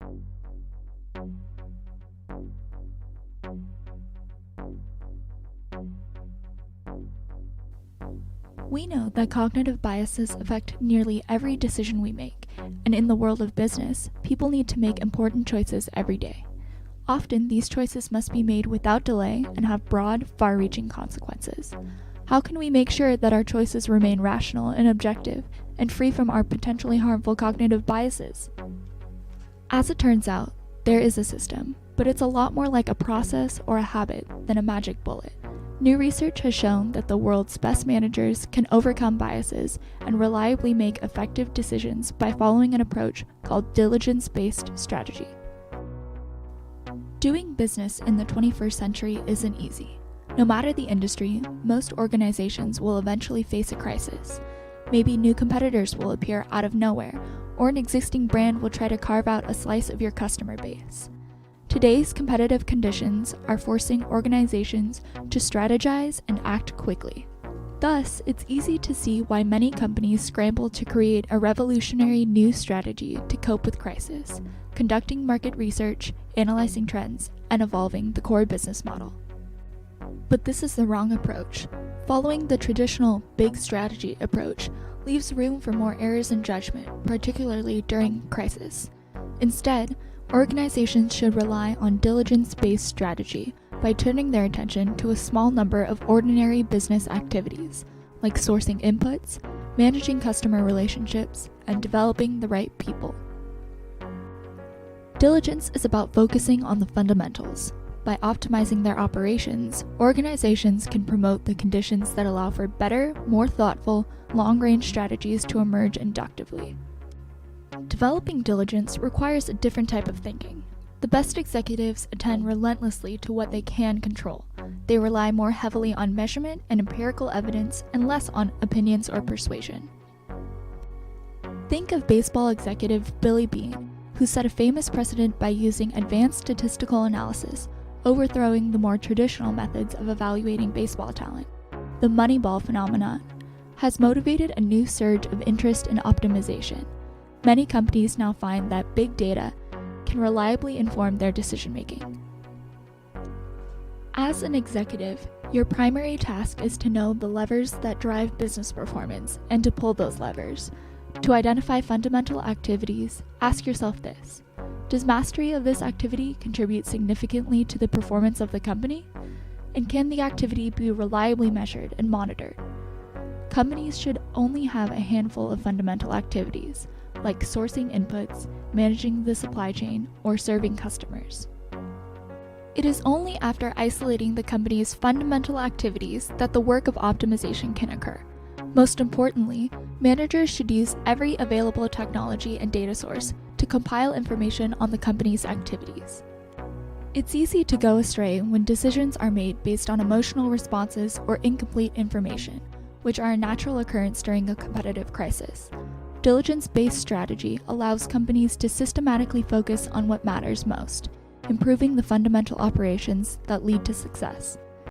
We know that cognitive biases affect nearly every decision we make, and in the world of business, people need to make important choices every day. Often, these choices must be made without delay and have broad, far-reaching consequences. How can we make sure that our choices remain rational and objective, and free from our potentially harmful cognitive biases? As it turns out, there is a system, but it's a lot more like a process or a habit than a magic bullet. New research has shown that the world's best managers can overcome biases and reliably make effective decisions by following an approach called diligence-based strategy. Doing business in the 21st century isn't easy. No matter the industry, most organizations will eventually face a crisis. Maybe new competitors will appear out of nowhere, or an existing brand will try to carve out a slice of your customer base. Today's competitive conditions are forcing organizations to strategize and act quickly. Thus, it's easy to see why many companies scramble to create a revolutionary new strategy to cope with crisis, conducting market research, analyzing trends, and evolving the core business model. But this is the wrong approach. Following the traditional big strategy approach leaves room for more errors in judgment, particularly during crisis. Instead, organizations should rely on diligence-based strategy by turning their attention to a small number of ordinary business activities, like sourcing inputs, managing customer relationships, and developing the right people. Diligence is about focusing on the fundamentals. By optimizing their operations, organizations can promote the conditions that allow for better, more thoughtful, long-range strategies to emerge inductively. Developing diligence requires a different type of thinking. The best executives attend relentlessly to what they can control. They rely more heavily on measurement and empirical evidence and less on opinions or persuasion. Think of baseball executive Billy Beane, who set a famous precedent by using advanced statistical analysis, overthrowing the more traditional methods of evaluating baseball talent. The Moneyball phenomenon has motivated a new surge of interest in optimization. Many companies now find that big data can reliably inform their decision-making. As an executive, your primary task is to know the levers that drive business performance and to pull those levers. To identify fundamental activities, ask yourself this: does mastery of this activity contribute significantly to the performance of the company? And can the activity be reliably measured and monitored? Companies should only have a handful of fundamental activities, like sourcing inputs, managing the supply chain, or serving customers. It is only after isolating the company's fundamental activities that the work of optimization can occur. Most importantly, managers should use every available technology and data source to compile information on the company's activities. It's easy to go astray when decisions are made based on emotional responses or incomplete information, which are a natural occurrence during a competitive crisis. Diligence-based strategy allows companies to systematically focus on what matters most, improving the fundamental operations that lead to success.